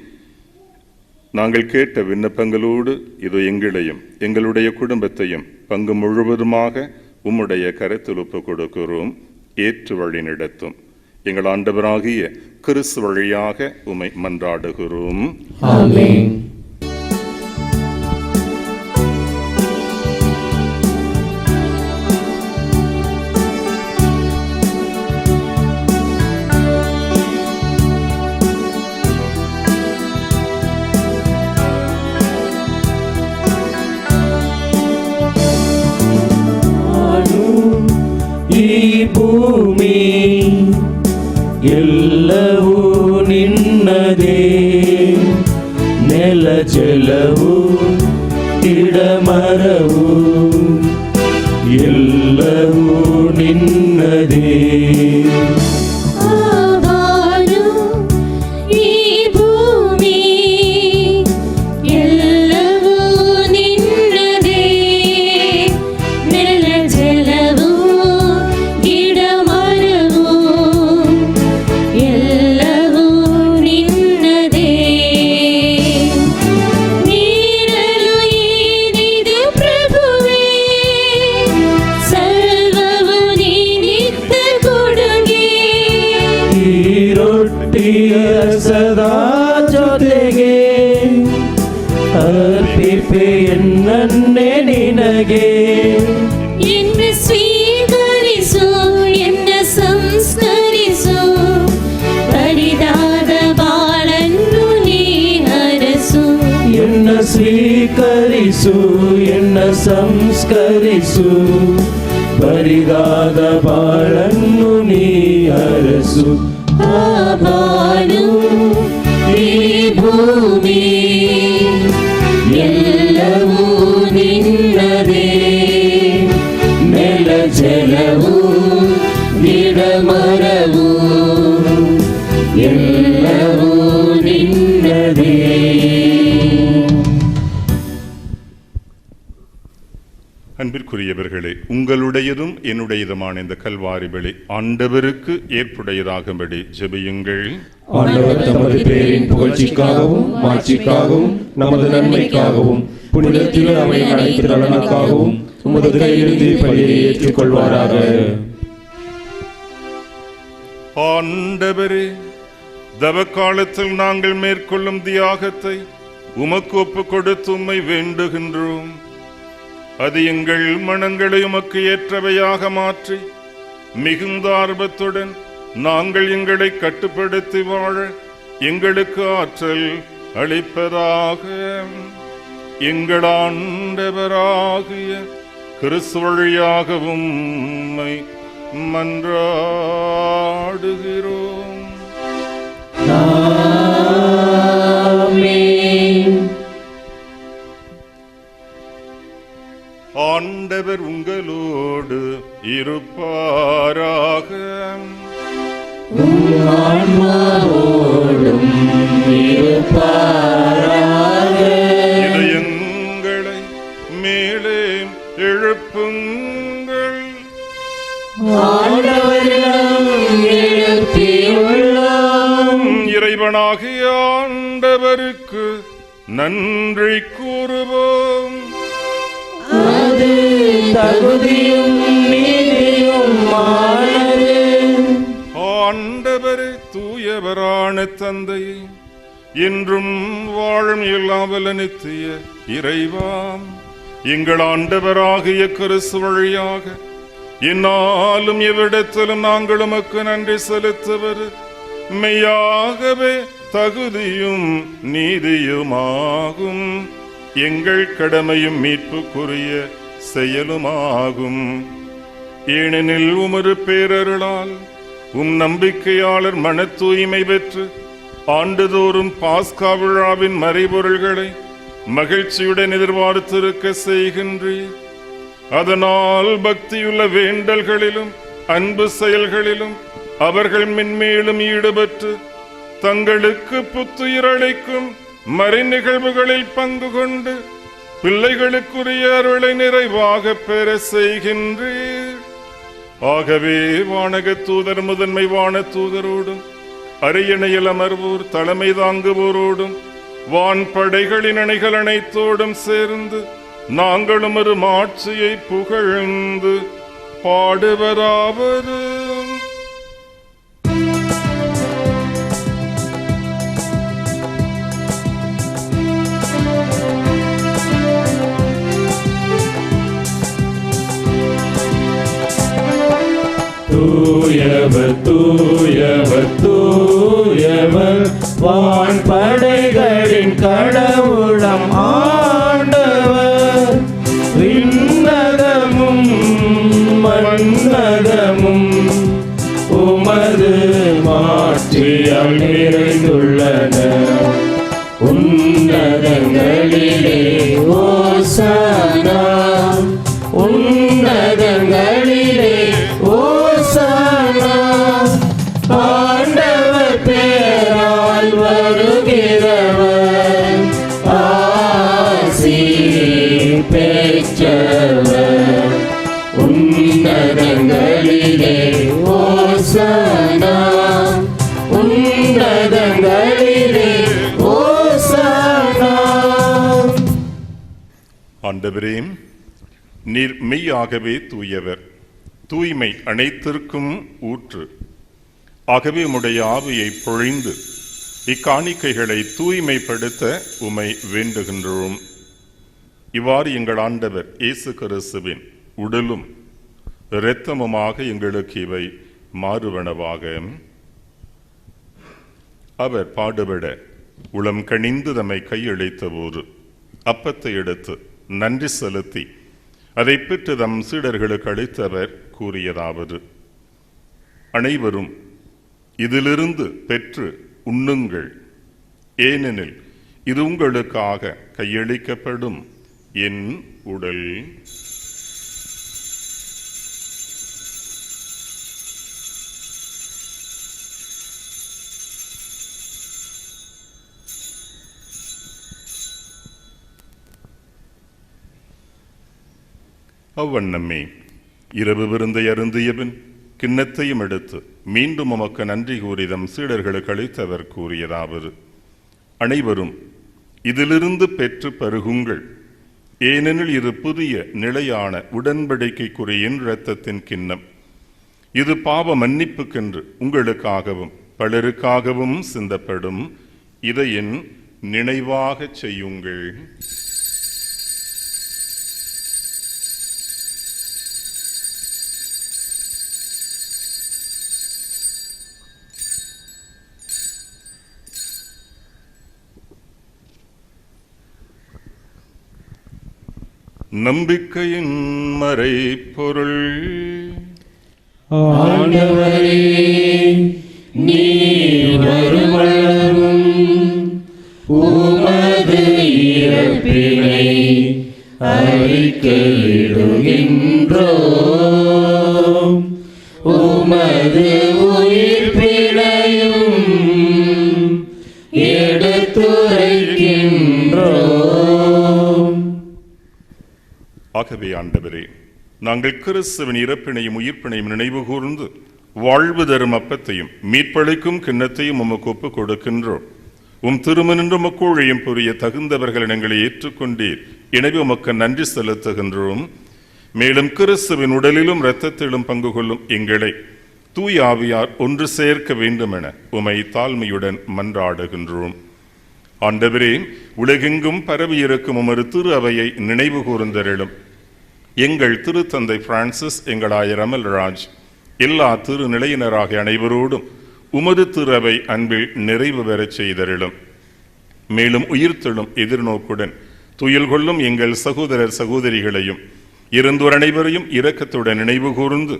நாங்கள் கேட்ட விண்ணப்பங்களோடு இது எங்களையும் எங்களுடைய குடும்பத்தையும் பங்கு முழுவதுமாக உம்முடைய கரத்தில் ஒப்பு கொடுக்கிறோம். ஏற்று வழி நடத்தும். எங்கள் ஆண்டவராகிய கிறிஸ்து வழியாக உம்மை மன்றாடுகிறோம். ஆமென். ಭೂಮಿ ಎಲ್ಲವೂ ನಿನ್ನದೇ, ನೆಲ ಜಲವು ಗಿಡಮರವು ಎಲ್ಲವೂ ನಿನ್ನದೇ. ಸದಾ ಜೊತೆಗೆ ಅರ್ಪಿಪೆ ಎನ್ನನ್ನೇ ನಿನಗೆ. ಎನ್ನ ಸ್ವೀಕರಿಸು, ಎನ್ನ ಸಂಸ್ಕರಿಸು, ಬರಿದಾದ ಬಾಳನ್ನು ನೀ ಹರಸು. ಎನ್ನ ಸ್ವೀಕರಿಸು, ಎನ್ನ ಸಂಸ್ಕರಿಸು, ಬರಿದಾದ ಬಾಳನ್ನು ನೀ ಹರಸು. ಆ ಬಾಳು ಈ ಭೂಮಿ ಎಲ್ಲವೂ ನಿನ್ನದೇ, ನೆಲ ಜಲವು ಗಿಡಮರವು ಎಲ್ಲವೂ ನಿನ್ನದೇ. அன்பிற்குரியவர்களே, உங்களுடையதும் என்னுடையதுமான இந்த கல்வாரி பலி ஆண்டவருக்கு ஏற்புடையதாகும்படி ஜெபியுங்கள். ஆண்டவர் தமது பேரின் புகழ்ச்சிக்காகவும் மாட்சிக்காகவும் நமது நன்மைக்காகவும் புனிதத்திலே அவை அனைத்து நலனுக்காகவும் உமது கையிலிருந்து பலியை ஏற்றுக்கொள்வாராக. ஆண்டவரே, தவ காலத்தில் நாங்கள் மேற்கொள்ளும் தியாகத்தை உமக்கு ஒப்புக் கொடுத்து உம்மை வேண்டுகின்றோம். அது எங்கள் மனங்களை உமக்கு ஏற்றவையாக மாற்றி மிகுந்த ஆர்வத்துடன் நாங்கள் எங்களை கட்டுப்படுத்தி வாழ எங்களுக்கு ஆற்றல் அளிப்பதாக. எங்கள் ஆண்டவராகிய கிறிஸ்து வழியாகவும் உம்மை மன்றாடுகிறோம். ஆண்டவர் உங்களோடு இருப்பாராக. இதயங்களை மேலே எழுப்புங்கள். இறைவனாகிய ஆண்டவருக்கு நன்றி கூறுவோம். அது தகுதியும் நீதியுமானது. ஆண்டவரே, தூயவரான தந்தை, என்றும் வாழும் எல்லாவல்ல நித்திய இறைவாம், எங்கள் ஆண்டவராகிய கிறிஸ்து வழியாக என்னாலும் எவ்விடத்திலும் நாங்கள் உமக்கு நன்றி செலுத்துவது மெய்யாகவே தகுதியும் நீதியுமாகும். எங்கள் கடமையும் மீட்புக்குரிய செயலுமாகும். ஏனெனில் உமது பேரருளால் நம்பிக்கையாளர் மன தூய்மை பெற்று ஆண்டுதோறும் பாஸ்கா விழாவின் மறைபொருள்களை மகிழ்ச்சியுடன் எதிர்பார்த்திருக்க செய்கின்றீர். அதனால் பக்தியுள்ள வேண்டல்களிலும் அன்பு செயல்களிலும் அவர்கள் மென்மேலும் ஈடுபட்டு தங்களுக்கு புத்துயிரளிக்கும் மறை நிகழ்வுகளில் பங்கு கொண்டு பிள்ளைகளுக்குரிய அருளை நிறைவாக பெற செய்கின்றீர். ஆகவே வானக தூதர் முதன்மை வான தூதரோடும் அரியணையில் அமர்வோர் தலைமை தாங்குவோரோடும் வான் படைகளின் அணைகள் அனைத்தோடும் சேர்ந்து நாங்களும் ஒரு மாட்சியை புகழ்ந்து பாடுவதாவது. தூயவர் தூயவர் தூயவர் வான் படைகளின் கடவுளம் ஆண்டவர். விண்ணகமும் மண்ணகமும் ஆவியால் நிறைந்துள்ளன. உன்னதங்களிலே ஓசானா, உன்னதங்களிலே ஓசானா. ஆண்டவர் பேரால் வருகிறவர் ஆசி பெற்றவர். உன்னதங்களிலே ஓசானா, உன்னதங்களிலே ஓசானா. ஆண்டவரே, நீர் மெய்யாகவே தூயவர், தூய்மை அனைத்திற்கும் ஊற்று. ஆகவே உம்முடைய ஆவியை பொழிந்து இக்காணிக்கைகளை தூய்மைப்படுத்த உமை வேண்டுகின்றோம். இவ்வாறு எங்கள் ஆண்டவர் இயேசு கிறிஸ்துவின் உடலும் இரத்தமுமாக எங்களுக்கு இவை மாறுவனவாக. அவர் பாடுபட உளம் கனிந்து தம்மை கையளித்த போது அப்பத்தை எடுத்து நன்றி செலுத்தி அதை பெற்று தம் சீடர்களுக்கு அளித்தவர் கூறியதாவது: அனைவரும் இதிலிருந்து பெற்று உண்ணுங்கள், ஏனெனில் இது உங்களுக்காக கையளிக்கப்படும் என் உடல். அவ்வண்ணமே இரவு விருந்தை அருந்தியபின் கிண்ணத்தையும் எடுத்து மீண்டும் உமக்கு நன்றி கூறி தம் சீடர்களுக்கு அளித்தவர் கூறியதாவது: அனைவரும் இதிலிருந்து பெற்று பருகுங்கள், ஏனெனில் இது புதிய நிலையான உடன்படிக்கைக்குரிய என் இரத்தத்தின் கிண்ணம். இது பாவ மன்னிப்புக்கென்று உங்களுக்காகவும் பலருக்காகவும் சிந்தப்படும். இதை என் நினைவாகச் செய்யுங்கள். நம்பிக்கையின் மறைபொருள். ஆண்டவரே, நீர் வருமளவும் உமது இறப்பினை அறிக்கையிடுகின்றோம். உமது உயிர்ப்பினையும் எடுத்துரைக்கின்றோம். ஆகவே ஆண்டவரே, நாங்கள் கிறிஸ்துவின் இறப்பினையும் உயிர்ப்பினையும் நினைவு கூர்ந்து வாழ்வு தரும் அப்பத்தையும் மீட்பளிக்கும் கிண்ணத்தையும் உமக்கு ஒப்புக் கொடுக்கின்றோம். உம் திருமணின்ற மக்களையும் புரிய தகுந்தவர்கள் எங்களை ஏற்றுக்கொண்டீர். எனவே உமக்கு நன்றி செலுத்துகின்றோம். மேலும் கிறிஸ்துவின் உடலிலும் இரத்தத்திலும் பங்கு கொள்ளும் எங்களை தூய ஆவியார் ஒன்று சேர்க்க வேண்டுமென உமை தாழ்மையுடன் மன்றாடுகின்றோம். ஆண்டவரே, உலகெங்கும் பரவியிருக்கும் உமது திரு அவையை நினைவு கூர்ந்தருளும். எங்கள் திருத்தந்தை பிரான்சிஸ், எங்கள் ஆயர் அமல்ராஜ், எல்லா திரு நிலையினராகிய அனைவரோடும் உமது திரு அவை அன்பில் நிறைவு பெறச் செய்தருளும். மேலும் உயிர்த்தெழும் எதிர்நோக்குடன் துயில் கொள்ளும் எங்கள் சகோதரர் சகோதரிகளையும் இருந்தோர் அனைவரையும் இரக்கத்துடன் நினைவு கூர்ந்து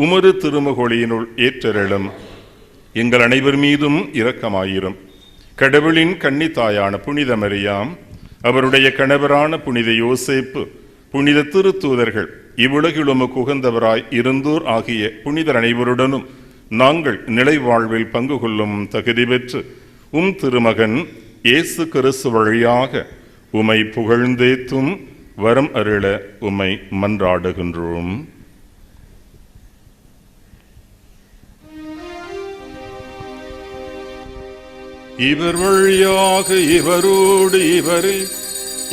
உமது திருமகொழியினுள் ஏற்றருளும். எங்கள் அனைவர் மீதும் இரக்கமாயிரும். கடவுளின் கன்னித்தாயான புனித மரியாம், அவருடைய கணவரான புனித யோசேப்பு, புனித திருத்தூதர்கள், இவ்வுலகில் உமக்கு உகந்தவராய் இருந்தோர் ஆகிய புனிதர் அனைவருடனும் நாங்கள் நிலை வாழ்வில் பங்கு கொள்ளும் தகுதி பெற்று உம் திருமகன் இயேசு கிறிஸ்து வழியாக உமை புகழ்ந்தேத்தும் வரம் அருள உமை மன்றாடுகின்றோம். இவர் வழியாக இவரோடு இவரில்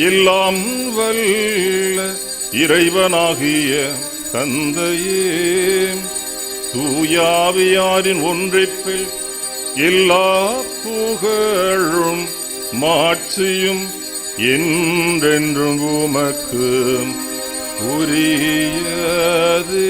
எல்லாம் வல்ல இறைவனாகிய தந்தையே, தூயாவியாரின் ஒன்றிப்பில் எல்லா புகழும் மாட்சியும் என்றென்றும் உமக்கு உரியதே.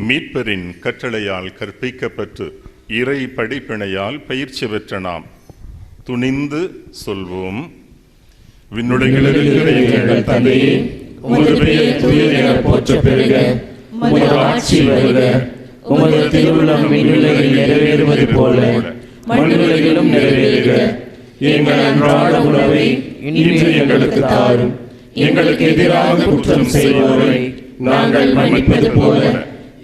மீட்பரின் கட்டளையால் கற்பிக்கப்பட்டு இறை படிப்பினையால் பயிற்சி பெற்ற நாம் துணிந்து சொல்வோம். விண்ணுலகில் எங்கள் தந்தையே, உமது பெயர் தூயது என போற்றப் பெறுக. உமது ஆட்சி வருக. உமது திருவுளம் விண்ணுலகில் நிறைவேறுவது போல மண்ணுலகிலும் நிறைவேறுக. எங்கள் அன்றாட உணவை இன்று எங்களுக்கு தாரும். எங்களுக்கு எதிராக குற்றம் செய்வோரை நாங்கள் மன்னிப்பது போல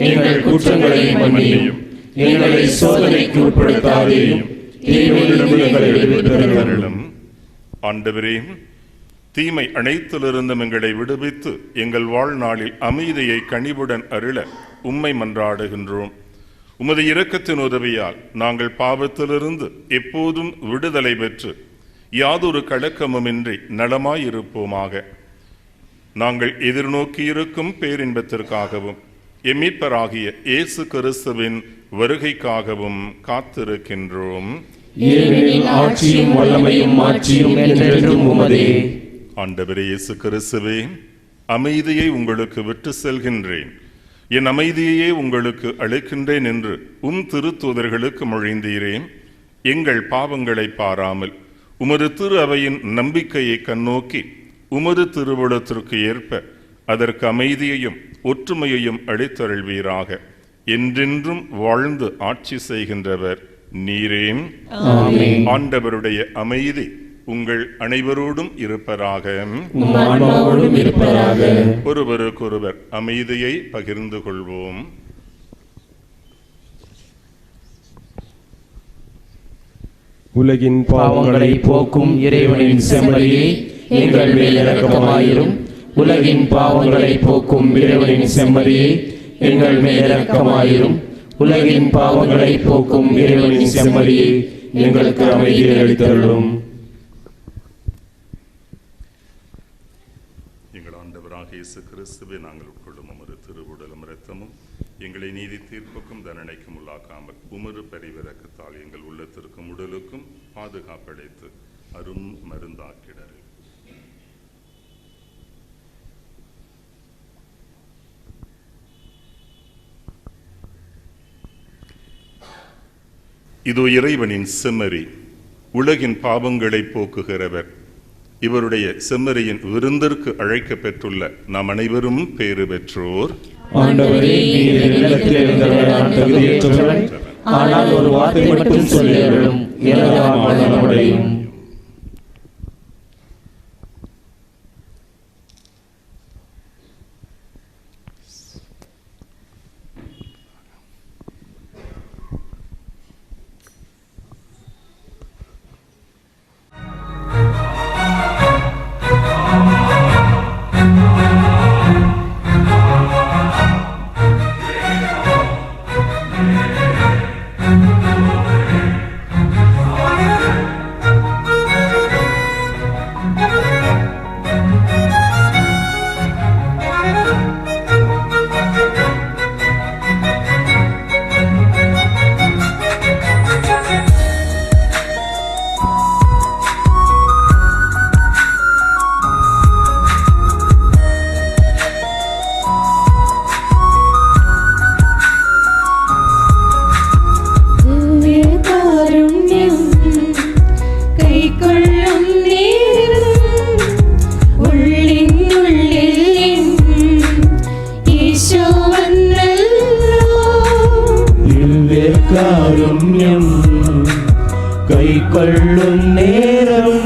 எங்கள் குற்றங்களை மன்னியும். எங்களை சோதனைக்கு உட்படுத்தாதேயும், தீமையிலிருந்து எங்களை விடுவித்தருளும். ஆண்டவரே, தீமை அனைத்திலிருந்தும் எங்களை விடுவித்து எங்கள் வாழ்நாளில் அமைதியை கனிவுடன் அருள உம்மை மன்றாடுகின்றோம். உமது இரக்கத்தின் உதவியால் நாங்கள் பாவத்திலிருந்து எப்போதும் விடுதலை பெற்று யாதொரு கலக்கமுமின்றி நலமாயிருப்போமாக. நாங்கள் எதிர்நோக்கியிருக்கும் பேரின்பத்திற்காகவும் எம்மீட்பராகிய இயேசு கிறிஸ்துவின் வருகைக்காகவும் காத்திருக்கின்றோம். ஏனெனில் ஆட்சியும் வல்லமையும் மாட்சியும் என்றென்றும் உமதே. ஆண்டவரே இயேசு கிறிஸ்துவே, அமைதியை உங்களுக்கு விட்டு செல்கின்றேன், என் அமைதியையே உங்களுக்கு அளிக்கின்றேன் என்று திருத்தூதர்களுக்கு மொழிந்தீரேன். எங்கள் பாவங்களை பாராமல் உமது திரு அவையின் நம்பிக்கையை கண்ணோக்கி உமது திருவுளத்திற்கு ஏற்ப அதற்கு அமைதியையும் ஒற்றுமையையும் அளித்தருள்வீராக. என்றென்றும் வாழ்ந்து ஆட்சி செய்கின்றவர் நீரே. ஆண்டவருடைய அமைதி உங்கள் அனைவரோடும் இருப்பதாக. ஒருவருக்கொருவர் அமைதியை பகிர்ந்து கொள்வோம். உலகின் பாவங்களை போக்கும் இறைவனின் செம்மறியே, எங்கள் மேல் இரக்கமாயிரும். உலகின் பாவங்களை போக்கும் இறைவனின் செம்மறியே, எங்கள் மேல் இரக்கமாயிரும். உலகின் பாவங்களை போக்கும் இறைவனின் செம்மறியே, எங்களுக்கு அமைதியை அளித்தருளும். எங்கள் ஆண்டவராக இயேசு கிறிஸ்துவே, நாங்கள் உட்கொள்ளும் உமது திருவுடலும் இரத்தமும் எங்களை நீதி தீர்ப்புக்கும் தண்டனைக்கும் உள்ளாக்காமல் உமது பரிவிரக்கத்தால் எங்கள் உள்ளத்திற்கும் உடலுக்கும் பாதுகாப்பளித்து அரும் மருந்தாக்கிடரு. இதோ இறைவனின் செம்மறி, உலகின் பாவங்களை போக்குகிறவர். இவருடைய செம்மறியின் விருந்திற்கு அழைக்க பெற்றுள்ள நாம் அனைவரும் பேறு பெற்றோர். ஆண்டவரே, நீர் என்னிடத்தில் இருந்தவர் நான் தகுதியற்றவன். ஆனால் ஒரு வார்த்தை மட்டும் சொல்லியருளும், எனது ஆன்மா நலமடையும். கைக்கொள்ளும் நேரம்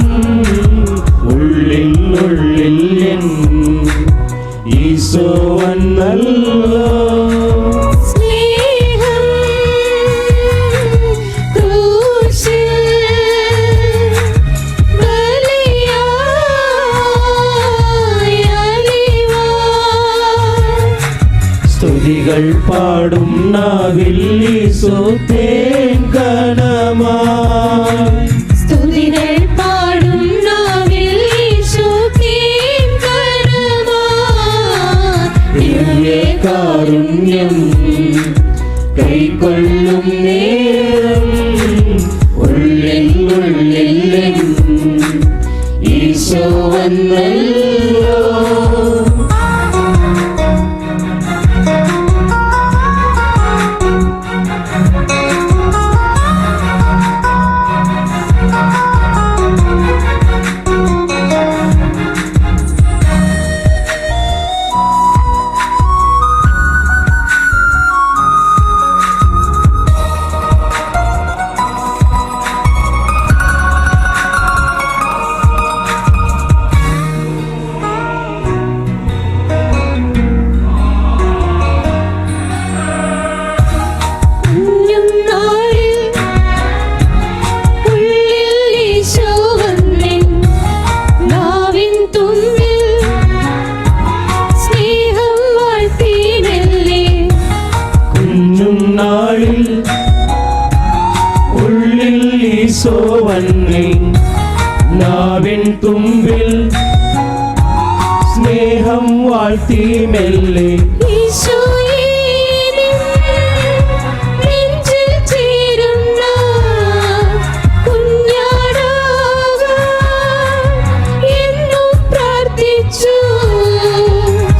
உள்ளில் உள்ளில் என் ஈசோவன் நல்லோ. ஸ்துதிகள் பாடும் நாவில் ஈசோ தேன் கணமாய். ஸ்துதிகள் பாடும் நாவில் ஈசோ தேன் கணமாய். திவ்ய காருண்யம் கைக்கொள்ளும் நேரம் உள்ளில் உள்ளில் என் ஈசோவன் நல்லோ. நாவின் தும்பில் ஸ்நேகம் வாழ்த்தி மெல்லே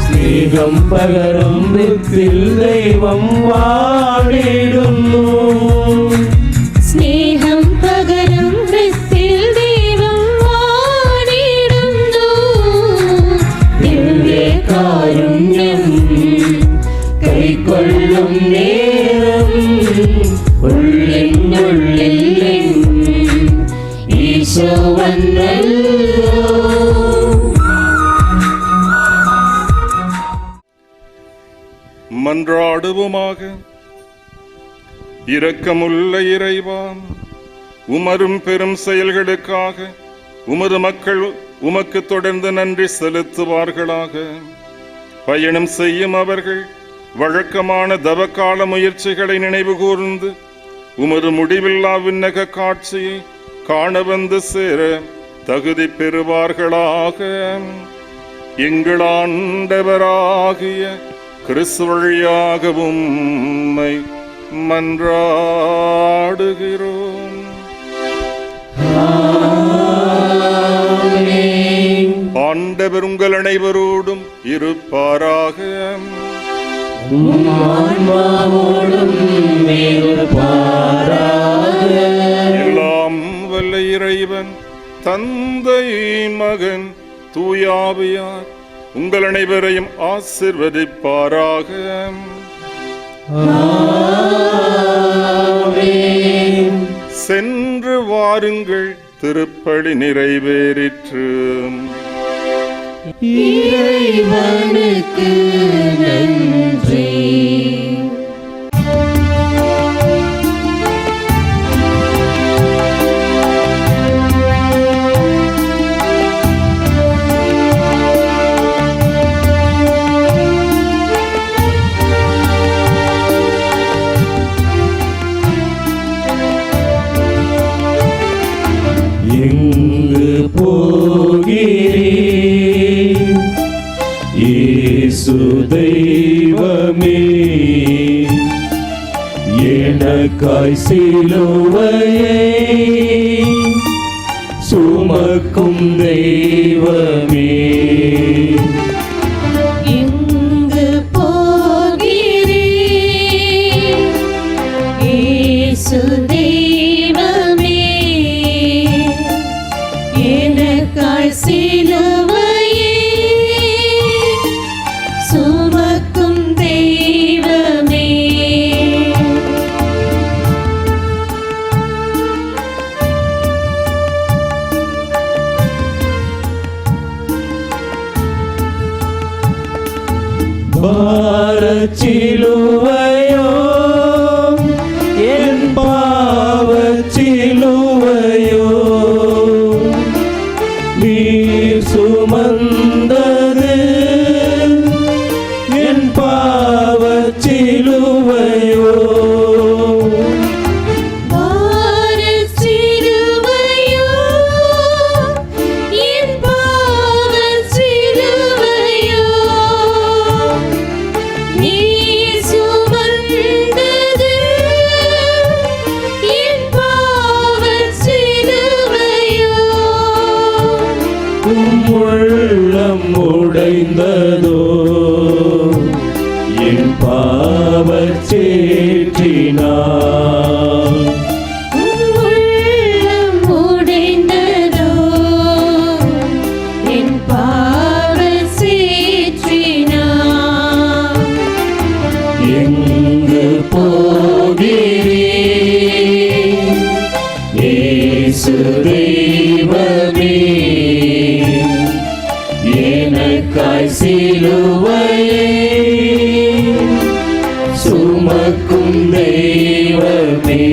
സ്നേഹം പകരും വൃത്തിൽ ദൈവം വാണിടുന്നു സ്നേഹം പകരം വൃത്തിൽ ദൈവം വാണിടുന്നു ദിവ്യകാരുണ്യം കൈക്കൊള്ളും നേരം ഉള്ളിനുള്ളിൽ ഈശോ വന്നല്ലോ. மன்றாடுவோமாக. இரக்கமுள்ள இறைவா, உமரும் பெரும் செயல்களுக்காக உமது மக்கள் உமக்கு தொடர்ந்து நன்றி செலுத்துவார்களாக. பயணம் செய்யும் அவர்கள் வழக்கமான தவக்கால முயற்சிகளை நினைவு கூர்ந்து உமது முடிவில்லா விண்ணக காட்சியை காண வந்து சேர தகுதி பெறுவார்களாக. எங்கள் ஆண்டவராகிய கிறிஸ்து வழியாக உம்மை மன்றாடுகிறோம். ஆண்டவர் உங்கள் அனைவரோடும் இருப்பாராக. எல்லாம் வல்ல இறைவன் தந்தை மகன் தூயாவியார் உங்கள் அனைவரையும் ஆசிர்வதிப்பாராக. சென்று வாருங்கள், திருப்பலி நிறைவேறிற்று. இறைவனுக்கு நன்றி. எங்கு போகிறீர் இயேசு தெய்வமே, எனக்காய் சிலுவையை சுமக்கும் தெய்வமே. எங்கு போகிறீர் இயேசு தெய்வமே, எனக்காய் சிலுவையை சுமக்கும் தெய்வமே. பாரச்சிலுவையோ என் பாவச்சிலுவையோ நீர் சுமந்தது, என் பாவச்சிலுவையோ பாரச்சிலுவையோ என் பாவச்சிலுவையோ நீர் சுமந்தது, என் பாவச்சிலுவையோ. உள்ளம் உடைந்ததோ என் பாவச்சேற்றினார், உள்ளம் உடைந்ததோ என் பாவச்சேற்றினார். எங்கு போகிறீர் இயேசு தெய்வமே, எனக்காய் சிலுவையை சுமக்கும் தெய்வமே.